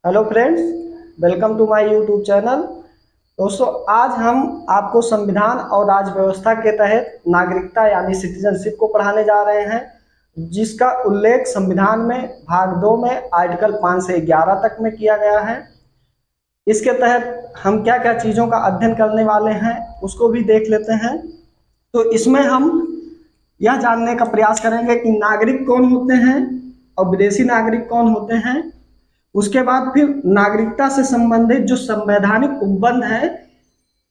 Hello friends, welcome to my YouTube channel. दोस्तों, आज हम आपको संविधान और राज्य व्यवस्था के तहत नागरिकता यानी सिटीजनशिप को पढ़ाने जा रहे हैं, जिसका उल्लेख संविधान में भाग 2 में आर्टिकल 5 से 11 तक में किया गया है। इसके तहत हम क्या क्या चीज़ों का अध्ययन करने वाले हैं उसको भी देख लेते हैं। तो इसमें हम यह जानने का प्रयास करेंगे कि नागरिक कौन होते हैं और विदेशी नागरिक कौन होते हैं। उसके बाद फिर नागरिकता से संबंधित जो संवैधानिक उपबंध है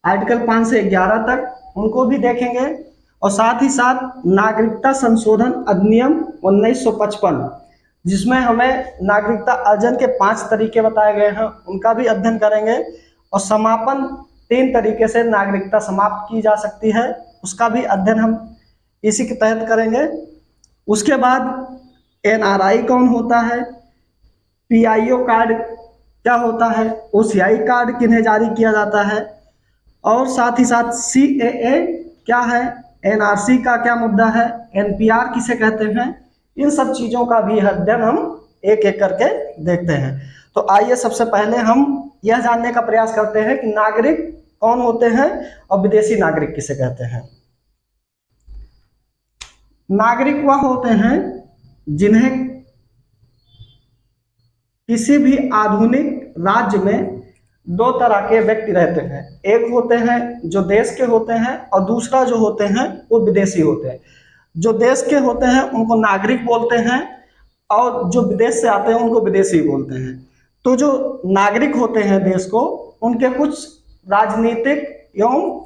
आर्टिकल 5 से 11 तक उनको भी देखेंगे, और साथ ही साथ नागरिकता संशोधन अधिनियम 1955 जिसमें हमें नागरिकता अर्जन के 5 तरीके बताए गए हैं उनका भी अध्ययन करेंगे, और समापन 3 तरीके से नागरिकता समाप्त की जा सकती है उसका भी अध्ययन हम इसी के तहत करेंगे। उसके बाद एनआरआई कौन होता है, पीआईओ कार्ड क्या होता है, ओसीआई कार्ड किन्हें जारी किया जाता है, और साथ ही साथ सीएए क्या है, एनआरसी का क्या मुद्दा है, एनपीआर किसे कहते हैं। इन सब चीज़ों का भी अध्ययन हम एक एक करके देखते हैं। तो आइए सबसे पहले हम यह जानने का प्रयास करते हैं कि नागरिक कौन होते हैं और विदेशी नागरिक किसे कहते हैं। नागरिक वह होते हैं जिन्हें किसी भी आधुनिक राज्य में 2 तरह के व्यक्ति रहते हैं। एक होते हैं जो देश के होते हैं और दूसरा जो होते हैं वो विदेशी होते हैं। जो देश के होते हैं उनको नागरिक बोलते हैं और जो विदेश से आते हैं उनको विदेशी बोलते हैं। तो जो नागरिक होते हैं देश को, उनके कुछ राजनीतिक एवं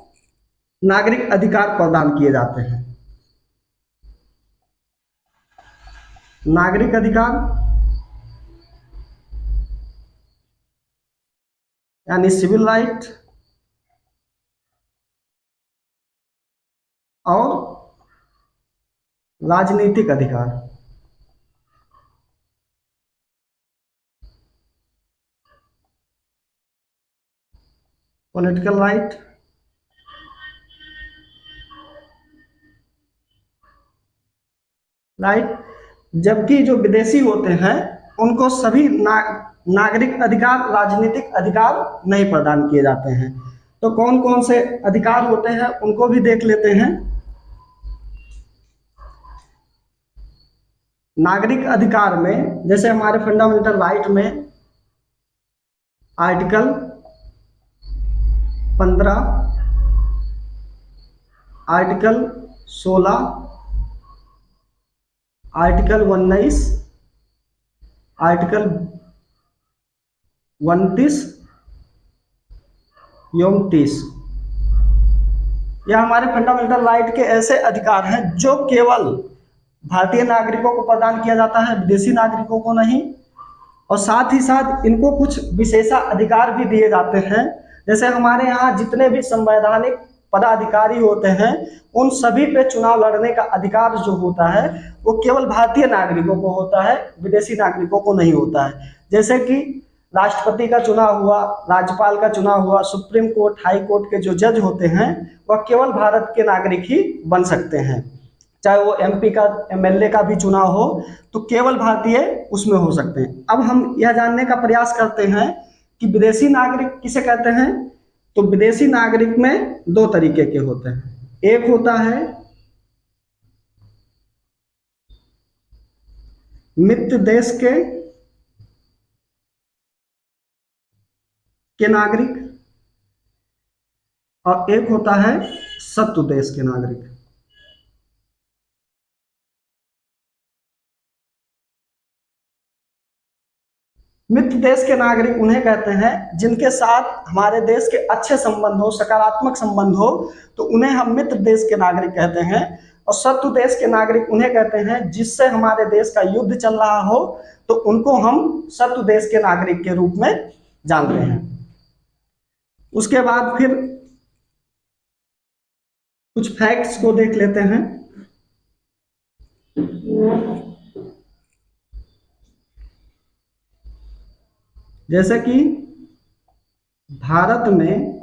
नागरिक अधिकार प्रदान किए जाते हैं। नागरिक अधिकार यानी सिविल राइट और राजनीतिक अधिकार। Political right right. जबकि जो विदेशी होते हैं उनको सभी नागरिक अधिकार, राजनीतिक अधिकार नहीं प्रदान किए जाते हैं। तो कौन कौन से अधिकार होते हैं उनको भी देख लेते हैं। नागरिक अधिकार में जैसे हमारे फंडामेंटल राइट में आर्टिकल 15, आर्टिकल 16, आर्टिकल 19, आर्टिकल 29 एवं 30, यह हमारे फंडामेंटल राइट के ऐसे अधिकार हैं जो केवल भारतीय नागरिकों को प्रदान किया जाता है, विदेशी नागरिकों को नहीं। और साथ ही साथ इनको कुछ विशेषाधिकार भी दिए जाते हैं। जैसे हमारे यहाँ जितने भी संवैधानिक पदाधिकारी होते हैं उन सभी पे चुनाव लड़ने का अधिकार जो होता है वो केवल भारतीय नागरिकों को होता है, विदेशी नागरिकों को नहीं होता है। जैसे कि राष्ट्रपति का चुनाव हुआ, राज्यपाल का चुनाव हुआ, सुप्रीम कोर्ट, हाई कोर्ट के जो जज होते हैं वह केवल भारत के नागरिक ही बन सकते हैं। चाहे वो एमपी का, एमएलए का भी चुनाव हो तो केवल भारतीय उसमें हो सकते हैं। अब हम यह जानने का प्रयास करते हैं कि विदेशी नागरिक किसे कहते हैं। तो विदेशी नागरिक में 2 तरीके के होते हैं। एक होता है मित्र देश के नागरिक और एक होता है शत्रु देश के नागरिक। मित्र देश के नागरिक उन्हें कहते हैं जिनके साथ हमारे देश के अच्छे संबंध हो, सकारात्मक संबंध हो, तो उन्हें हम मित्र देश के नागरिक कहते हैं। और शत्रु देश के नागरिक उन्हें कहते हैं जिससे हमारे देश का युद्ध चल रहा हो तो उनको हम शत्रु देश के नागरिक के रूप में जानते हैं। उसके बाद फिर कुछ फैक्ट्स को देख लेते हैं। जैसे कि भारत में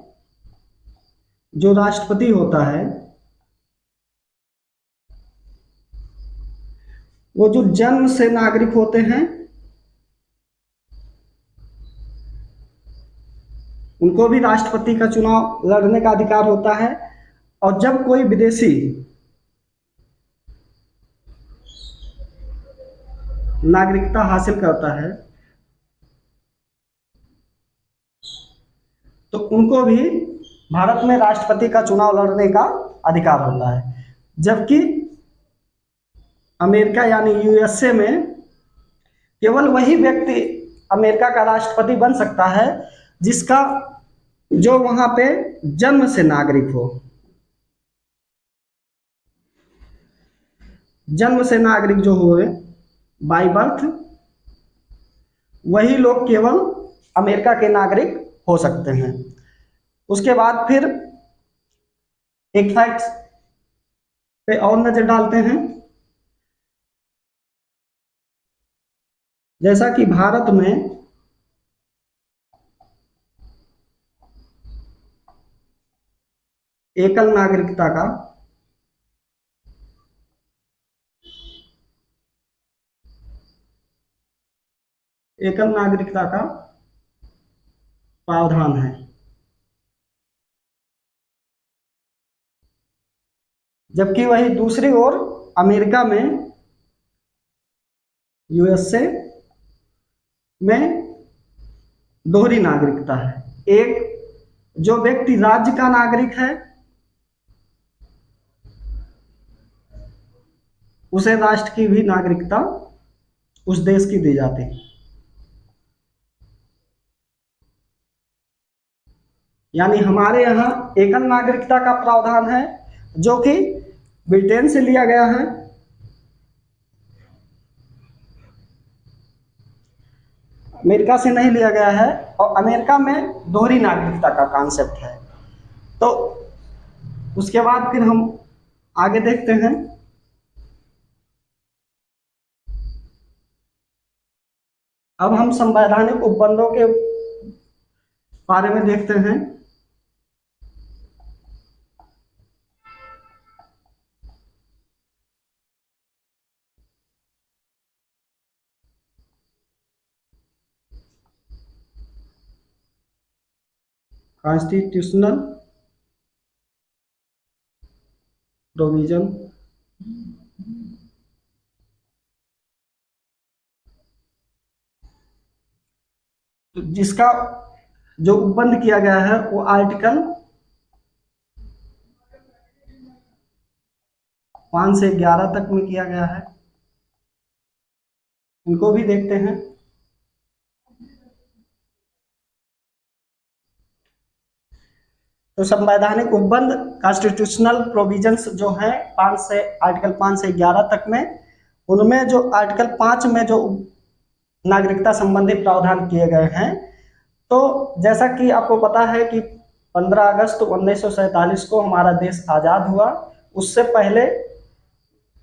जो राष्ट्रपति होता है वो जो जन्म से नागरिक होते हैं उनको भी राष्ट्रपति का चुनाव लड़ने का अधिकार होता है। और जब कोई विदेशी नागरिकता हासिल करता है तो उनको भी भारत में राष्ट्रपति का चुनाव लड़ने का अधिकार होता है। जबकि अमेरिका यानी यूएसए में केवल वही व्यक्ति अमेरिका का राष्ट्रपति बन सकता है जिसका जो वहां पे जन्म से नागरिक हो। जन्म से नागरिक जो हुए बाय बर्थ, वही लोग केवल अमेरिका के नागरिक हो सकते हैं। उसके बाद फिर एक फैक्ट पे और नजर डालते हैं। जैसा कि भारत में एकल नागरिकता का प्रावधान है, जबकि वही दूसरी ओर अमेरिका में यूएसए में दोहरी नागरिकता है। एक जो व्यक्ति राज्य का नागरिक है उसे राष्ट्र की भी नागरिकता उस देश की दी जाती है। यानी हमारे यहाँ एकल नागरिकता का प्रावधान है जो कि ब्रिटेन से लिया गया है। अमेरिका से नहीं लिया गया है। और अमेरिका में दोहरी नागरिकता का कॉन्सेप्ट है। तो उसके बाद फिर हम आगे देखते हैं। अब हम संवैधानिक उपबंधों के बारे में देखते हैं। कॉन्स्टिट्यूशनल प्रोविजन तो जिसका जो उपबंध किया गया है वो आर्टिकल 5 से 11 तक में किया गया है। इनको भी देखते हैं। तो संवैधानिक उपबंध कॉन्स्टिट्यूशनल प्रोविजंस जो है 5 से आर्टिकल 5 से 11 तक में, उनमें जो आर्टिकल 5 में जो नागरिकता संबंधी प्रावधान किए गए हैं, तो जैसा कि आपको पता है कि 15 अगस्त 1947 को हमारा देश आज़ाद हुआ। उससे पहले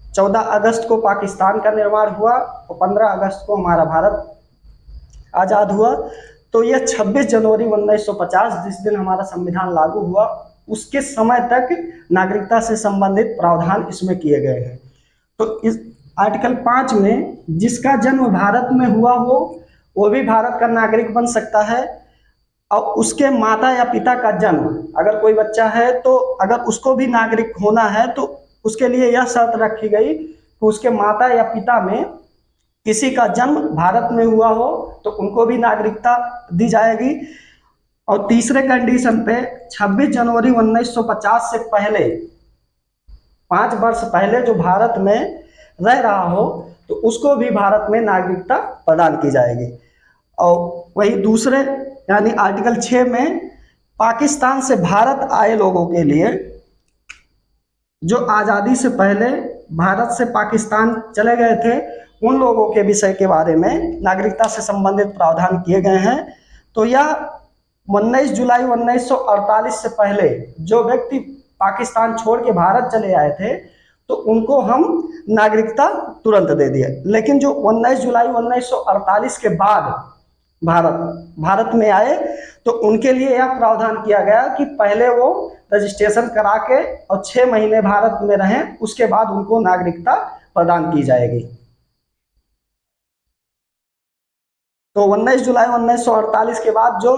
14 अगस्त को पाकिस्तान का निर्माण हुआ और 15 अगस्त को हमारा भारत आज़ाद हुआ। तो यह 26 जनवरी 1950 जिस दिन हमारा संविधान लागू हुआ उसके समय तक नागरिकता से संबंधित प्रावधान इसमें किए गए हैं। तो इस आर्टिकल 5 में जिसका जन्म भारत में हुआ हो वो भी भारत का नागरिक बन सकता है। और उसके माता या पिता का जन्म, अगर कोई बच्चा है तो अगर उसको भी नागरिक होना है तो उसके लिए यह शर्त रखी गई कि उसके माता या पिता में किसी का जन्म भारत में हुआ हो तो उनको भी नागरिकता दी जाएगी। और तीसरे कंडीशन पे 26 जनवरी 1950 से पहले 5 वर्ष पहले जो भारत में रह रहा हो तो उसको भी भारत में नागरिकता प्रदान की जाएगी। और वही दूसरे यानी आर्टिकल 6 में पाकिस्तान से भारत आए लोगों के लिए, जो आज़ादी से पहले भारत से पाकिस्तान चले गए थे, उन लोगों के विषय के बारे में नागरिकता से संबंधित प्रावधान किए गए हैं। तो यह 19 जुलाई 1948 से पहले जो व्यक्ति पाकिस्तान छोड़ के भारत चले आए थे तो उनको हम नागरिकता तुरंत दे दिए। लेकिन जो 19 जुलाई 1948 के बाद भारत में आए तो उनके लिए यह प्रावधान किया गया कि पहले वो रजिस्ट्रेशन करा के और 6 महीने भारत में रहें, उसके बाद उनको नागरिकता प्रदान की जाएगी। तो 19 जुलाई 1948 के बाद जो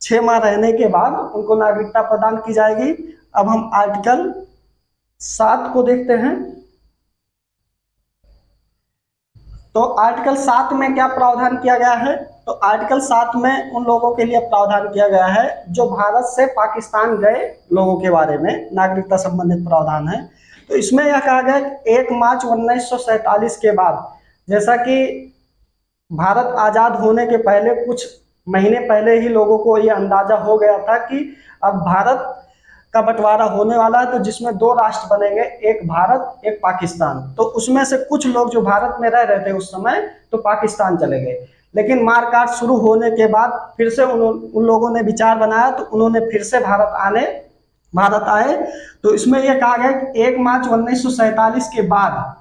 6 माह रहने के बाद उनको नागरिकता प्रदान की जाएगी। अब हम आर्टिकल 7 को देखते हैं। तो आर्टिकल 7 में क्या प्रावधान किया गया है? तो आर्टिकल 7 में उन लोगों के लिए प्रावधान किया गया है जो भारत से पाकिस्तान गए लोगों के बारे में नागरिकता संबंधित प्रावधान है। तो इसमें यह कहा गया कि 1 मार्च 1947 के बाद, जैसा कि भारत आज़ाद होने के पहले कुछ महीने पहले ही लोगों को यह अंदाजा हो गया था कि अब भारत का बंटवारा होने वाला है, तो जिसमें 2 राष्ट्र बनेंगे, एक भारत एक पाकिस्तान। तो उसमें से कुछ लोग जो भारत में रह रहे थे उस समय, तो पाकिस्तान चले गए। लेकिन मारकाट शुरू होने के बाद फिर से उन लोगों ने विचार बनाया, तो उन्होंने फिर से भारत आए। तो इसमें यह कहा गया कि 1 मार्च 1947 के बाद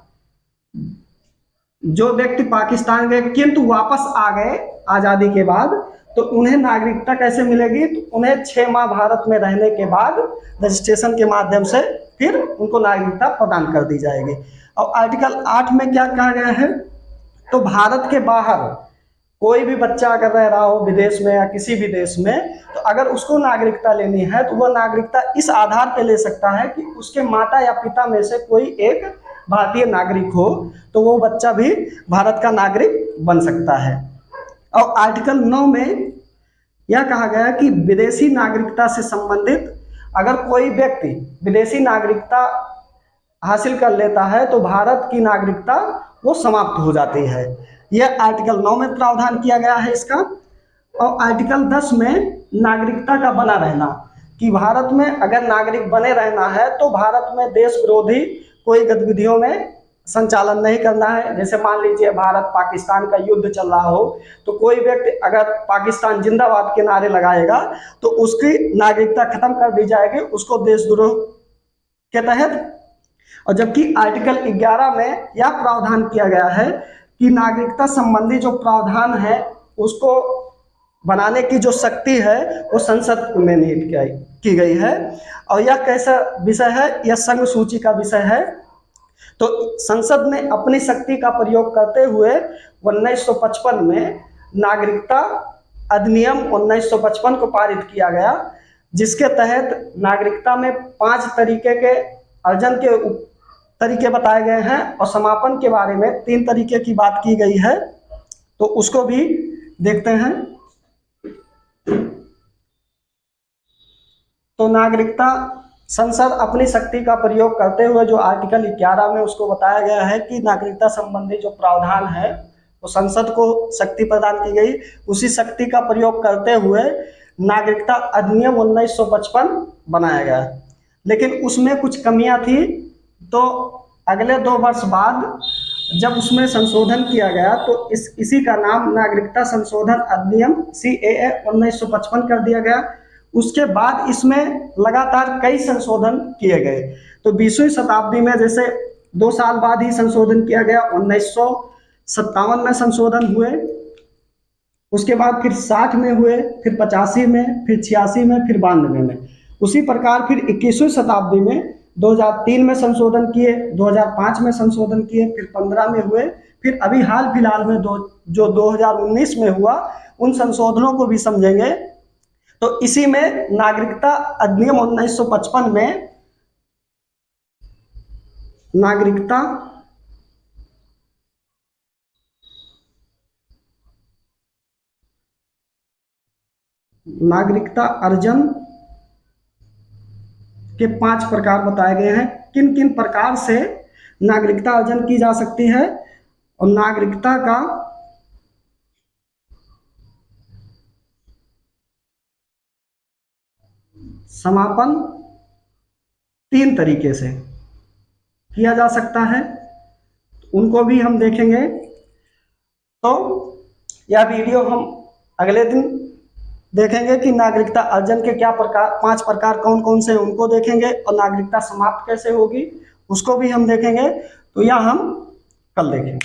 जो व्यक्ति पाकिस्तान गए किंतु वापस आ गए आज़ादी के बाद, तो उन्हें नागरिकता कैसे मिलेगी? तो उन्हें 6 माह भारत में रहने के बाद रजिस्ट्रेशन के माध्यम से फिर उनको नागरिकता प्रदान कर दी जाएगी। और आर्टिकल 8 में क्या कहा गया है? तो भारत के बाहर कोई भी बच्चा अगर रह रहा हो विदेश में या किसी भी देश में, तो अगर उसको नागरिकता लेनी है तो वह नागरिकता इस आधार पर ले सकता है कि उसके माता या पिता में से कोई एक भारतीय नागरिक हो, तो वो बच्चा भी भारत का नागरिक बन सकता है। और आर्टिकल 9 में यह कहा गया कि विदेशी नागरिकता से संबंधित अगर कोई व्यक्ति विदेशी नागरिकता हासिल कर लेता है तो भारत की नागरिकता वो समाप्त हो जाती है। यह आर्टिकल 9 में प्रावधान किया गया है इसका। और आर्टिकल 10 में नागरिकता का बना रहना, कि भारत में अगर नागरिक बने रहना है तो भारत में देश विरोधी कोई गतिविधियों में संचालन नहीं करना है। जैसे मान लीजिए भारत पाकिस्तान का युद्ध चल रहा हो, तो कोई व्यक्ति अगर पाकिस्तान जिंदाबाद के नारे लगाएगा तो उसकी नागरिकता खत्म कर दी जाएगी, उसको देशद्रोह के तहत। और जबकि आर्टिकल 11 में यह प्रावधान किया गया है कि नागरिकता संबंधी जो प्रावधान है उसको बनाने की जो शक्ति है वो संसद में निहित की गई है। और यह कैसा विषय है? यह संघ सूची का विषय है। तो संसद ने अपनी शक्ति का प्रयोग करते हुए 1955 में नागरिकता अधिनियम 1955 को पारित किया गया, जिसके तहत नागरिकता में 5 तरीके के अर्जन के तरीके बताए गए हैं और समापन के बारे में 3 तरीके की बात की गई है। तो उसको भी देखते हैं। तो नागरिकता संसद अपनी शक्ति का प्रयोग करते हुए, जो आर्टिकल 11 में उसको बताया गया है कि नागरिकता संबंधी जो प्रावधान है वो संसद को शक्ति प्रदान की गई, उसी शक्ति का प्रयोग करते हुए नागरिकता अधिनियम 1955 बनाया गया। लेकिन उसमें कुछ कमियां थी, तो अगले 2 वर्ष बाद जब उसमें संशोधन किया गया तो इसी का नाम नागरिकता संशोधन अधिनियम CAA 1955 कर दिया गया। उसके बाद इसमें लगातार कई संशोधन किए गए। तो 20वीं शताब्दी में जैसे 2 साल बाद ही संशोधन किया गया, 1957 में संशोधन हुए, उसके बाद फिर 60 में हुए, फिर 85 में, फिर 86 में, फिर 92 में। उसी प्रकार फिर 21वीं शताब्दी में 2003 में संशोधन किए, 2005 में संशोधन किए, फिर 15 में हुए, फिर अभी हाल फिलहाल में जो 2019 में हुआ, उन संशोधनों को भी समझेंगे। तो इसी में नागरिकता अधिनियम 1955 में नागरिकता अर्जन के 5 प्रकार बताए गए हैं। किन किन प्रकार से नागरिकता अर्जन की जा सकती है, और नागरिकता का समापन 3 तरीके से किया जा सकता है, उनको भी हम देखेंगे। तो यह वीडियो हम अगले दिन देखेंगे कि नागरिकता अर्जन के क्या 5 प्रकार कौन कौन से हैं, उनको देखेंगे, और नागरिकता समाप्त कैसे होगी उसको भी हम देखेंगे। तो यह हम कल देखेंगे।